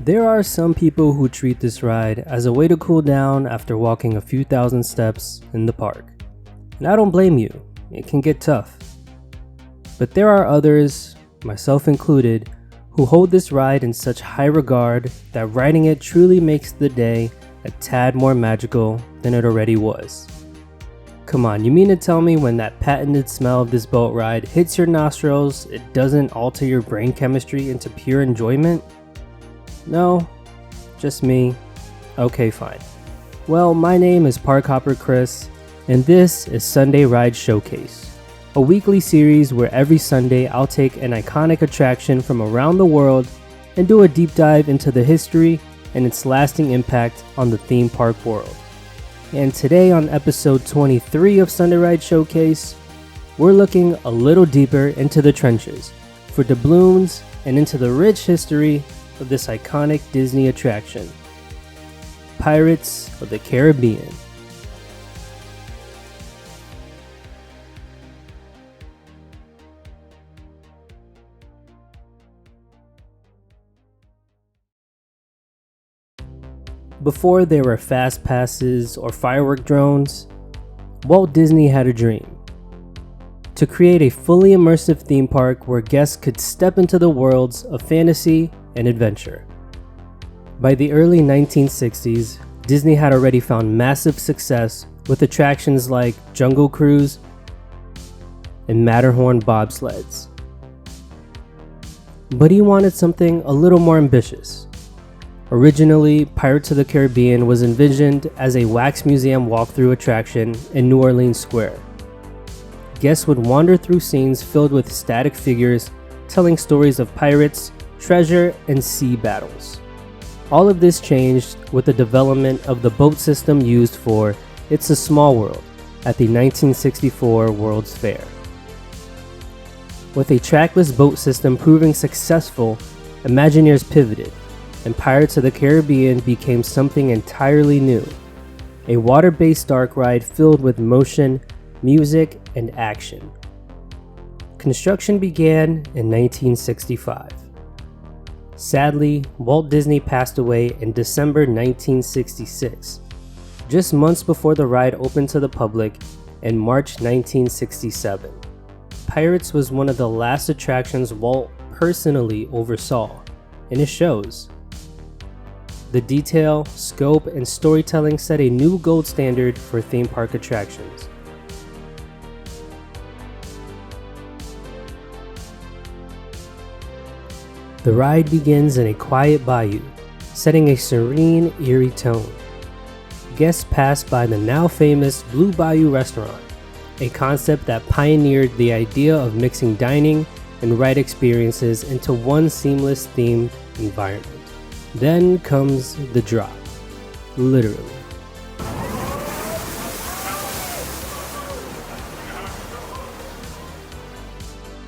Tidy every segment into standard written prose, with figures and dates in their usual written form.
There are some people who treat this ride as a way to cool down after walking a few thousand steps in the park. And I don't blame you, it can get tough. But there are others, myself included, who hold this ride in such high regard that riding it truly makes the day a tad more magical than it already was. Come on, you mean to tell me when that patented smell of this boat ride hits your nostrils, it doesn't alter your brain chemistry into pure enjoyment? No? Just me? Okay, fine. Well, my name is Park Hopper Chris, and this is Sunday Ride Showcase, a weekly series where every Sunday I'll take an iconic attraction from around the world and do a deep dive into the history and its lasting impact on the theme park world. And today on episode 23 of Sunday Ride Showcase, we're looking a little deeper into the trenches for doubloons and into the rich history of this iconic Disney attraction, Pirates of the Caribbean. Before there were fast passes or firework drones, Walt Disney had a dream: to create a fully immersive theme park where guests could step into the worlds of fantasy and adventure. By the early 1960s, Disney had already found massive success with attractions like Jungle Cruise and Matterhorn bobsleds. But he wanted something a little more ambitious. Originally, Pirates of the Caribbean was envisioned as a wax museum walkthrough attraction in New Orleans Square. Guests would wander through scenes filled with static figures telling stories of pirates, treasure, and sea battles. All of this changed with the development of the boat system used for It's a Small World at the 1964 World's Fair. With a trackless boat system proving successful, Imagineers pivoted, and Pirates of the Caribbean became something entirely new, a water-based dark ride filled with motion, music, and action. Construction began in 1965. Sadly, Walt Disney passed away in December 1966, just months before the ride opened to the public in March 1967. Pirates was one of the last attractions Walt personally oversaw, and it shows. The detail, scope, and storytelling set a new gold standard for theme park attractions. The ride begins in a quiet bayou, setting a serene, eerie tone. Guests pass by the now famous Blue Bayou restaurant, a concept that pioneered the idea of mixing dining and ride experiences into one seamless themed environment. Then comes the drop, literally.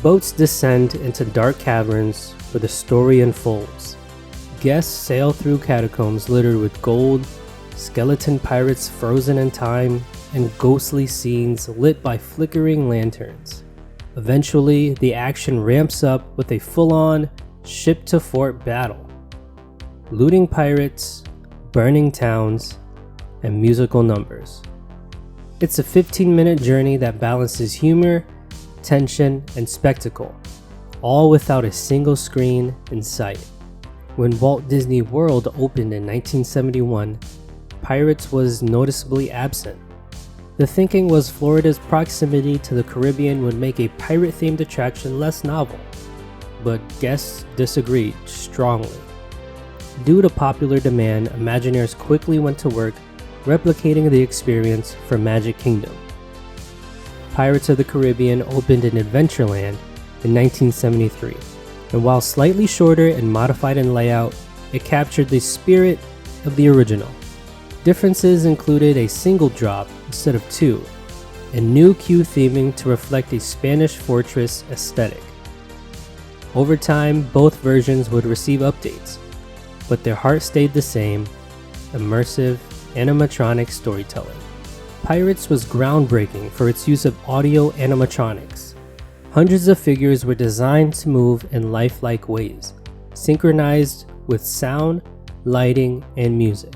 Boats descend into dark caverns where the story unfolds. Guests sail through catacombs littered with gold, skeleton pirates frozen in time, and ghostly scenes lit by flickering lanterns. Eventually, the action ramps up with a full-on ship-to-fort battle. Looting pirates, burning towns, and musical numbers. It's a 15-minute journey that balances humor, tension, and spectacle, all without a single screen in sight. When Walt Disney World opened in 1971, Pirates was noticeably absent. The thinking was Florida's proximity to the Caribbean would make a pirate-themed attraction less novel, but guests disagreed strongly. Due to popular demand, Imagineers quickly went to work replicating the experience for Magic Kingdom. Pirates of the Caribbean opened in Adventureland in 1973, and while slightly shorter and modified in layout, it captured the spirit of the original. Differences included a single drop instead of two, and new queue theming to reflect a Spanish fortress aesthetic. Over time, both versions would receive updates, but their heart stayed the same: immersive, animatronic storytelling. Pirates was groundbreaking for its use of audio animatronics. Hundreds of figures were designed to move in lifelike ways, synchronized with sound, lighting, and music.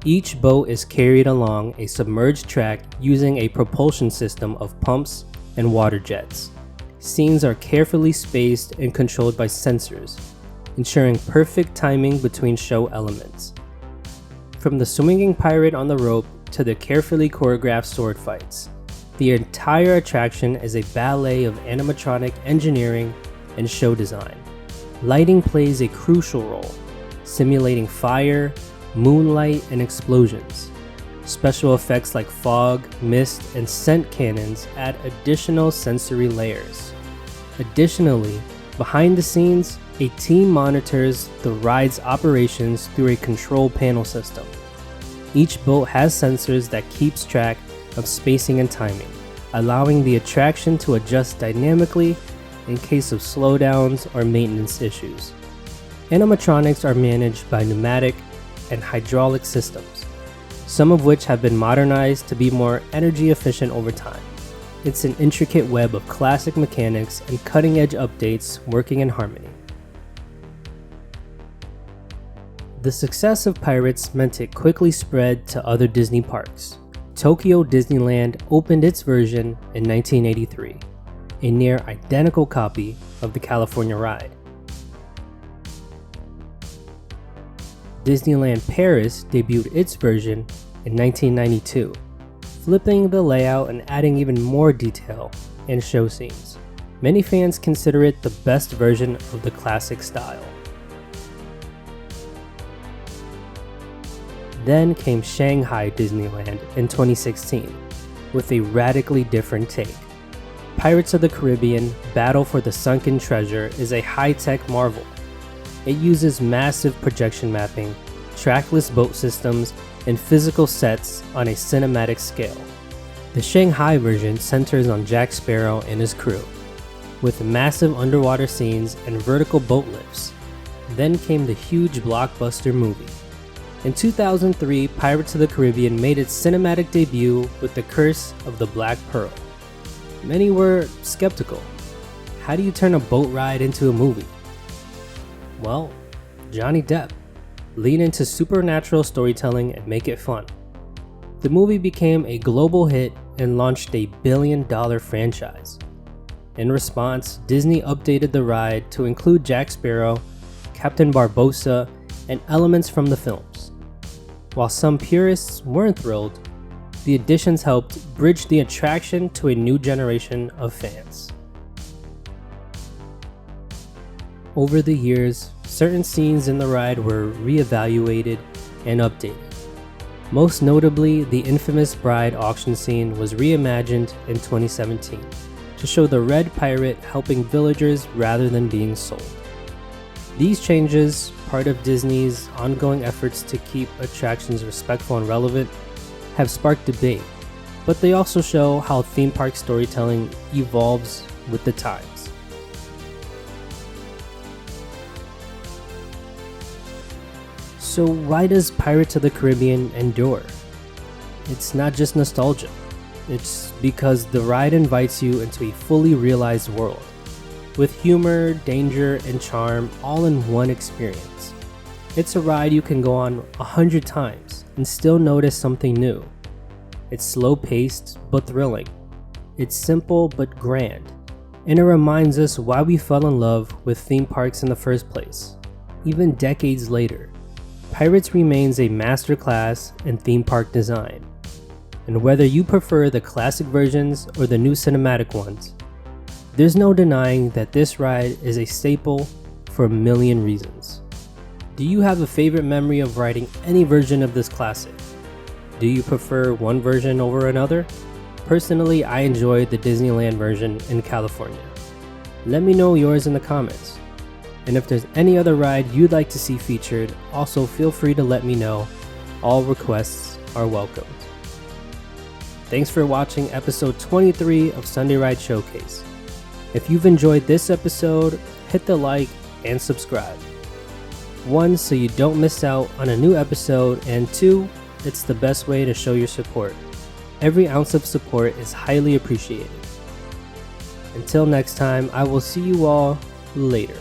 Each boat is carried along a submerged track using a propulsion system of pumps and water jets. Scenes are carefully spaced and controlled by sensors, ensuring perfect timing between show elements. From the swinging pirate on the rope to the carefully choreographed sword fights, the entire attraction is a ballet of animatronic engineering and show design. Lighting plays a crucial role, simulating fire, moonlight, and explosions. Special effects like fog, mist, and scent cannons add additional sensory layers. Additionally, behind the scenes, a team monitors the ride's operations through a control panel system. Each boat has sensors that keeps track of spacing and timing, allowing the attraction to adjust dynamically in case of slowdowns or maintenance issues. Animatronics are managed by pneumatic and hydraulic systems, some of which have been modernized to be more energy efficient over time. It's an intricate web of classic mechanics and cutting-edge updates working in harmony. The success of Pirates meant it quickly spread to other Disney parks. Tokyo Disneyland opened its version in 1983, a near identical copy of the California ride. Disneyland Paris debuted its version in 1992, flipping the layout and adding even more detail and show scenes. Many fans consider it the best version of the classic style. Then came Shanghai Disneyland in 2016, with a radically different take. Pirates of the Caribbean Battle for the Sunken Treasure is a high-tech marvel. It uses massive projection mapping, trackless boat systems, and physical sets on a cinematic scale. The Shanghai version centers on Jack Sparrow and his crew, with massive underwater scenes and vertical boat lifts. Then came the huge blockbuster movie. In 2003, Pirates of the Caribbean made its cinematic debut with The Curse of the Black Pearl. Many were skeptical. How do you turn a boat ride into a movie? Well, Johnny Depp. Lean into supernatural storytelling and make it fun. The movie became a global hit and launched a billion-dollar franchise. In response, Disney updated the ride to include Jack Sparrow, Captain Barbossa, and elements from the films. While some purists weren't thrilled, the additions helped bridge the attraction to a new generation of fans. Over the years, certain scenes in the ride were re-evaluated and updated. Most notably, the infamous bride auction scene was reimagined in 2017 to show the red pirate helping villagers rather than being sold. These changes, part of Disney's ongoing efforts to keep attractions respectful and relevant, have sparked debate, but they also show how theme park storytelling evolves with the times. So why does Pirates of the Caribbean endure? It's not just nostalgia. It's because the ride invites you into a fully realized world, with humor, danger, and charm all in one experience. It's a ride you can go on 100 times and still notice something new. It's slow-paced but thrilling. It's simple but grand. And it reminds us why we fell in love with theme parks in the first place. Even decades later, Pirates remains a masterclass in theme park design. And whether you prefer the classic versions or the new cinematic ones, there's no denying that this ride is a staple for a million reasons. Do you have a favorite memory of riding any version of this classic? Do you prefer one version over another? Personally, I enjoyed the Disneyland version in California. Let me know yours in the comments. And if there's any other ride you'd like to see featured, also feel free to let me know. All requests are welcomed. Thanks for watching episode 23 of Sunday Ride Showcase. If you've enjoyed this episode, hit the like and subscribe. 1, so you don't miss out on a new episode, and 2, it's the best way to show your support. Every ounce of support is highly appreciated. Until next time, I will see you all later.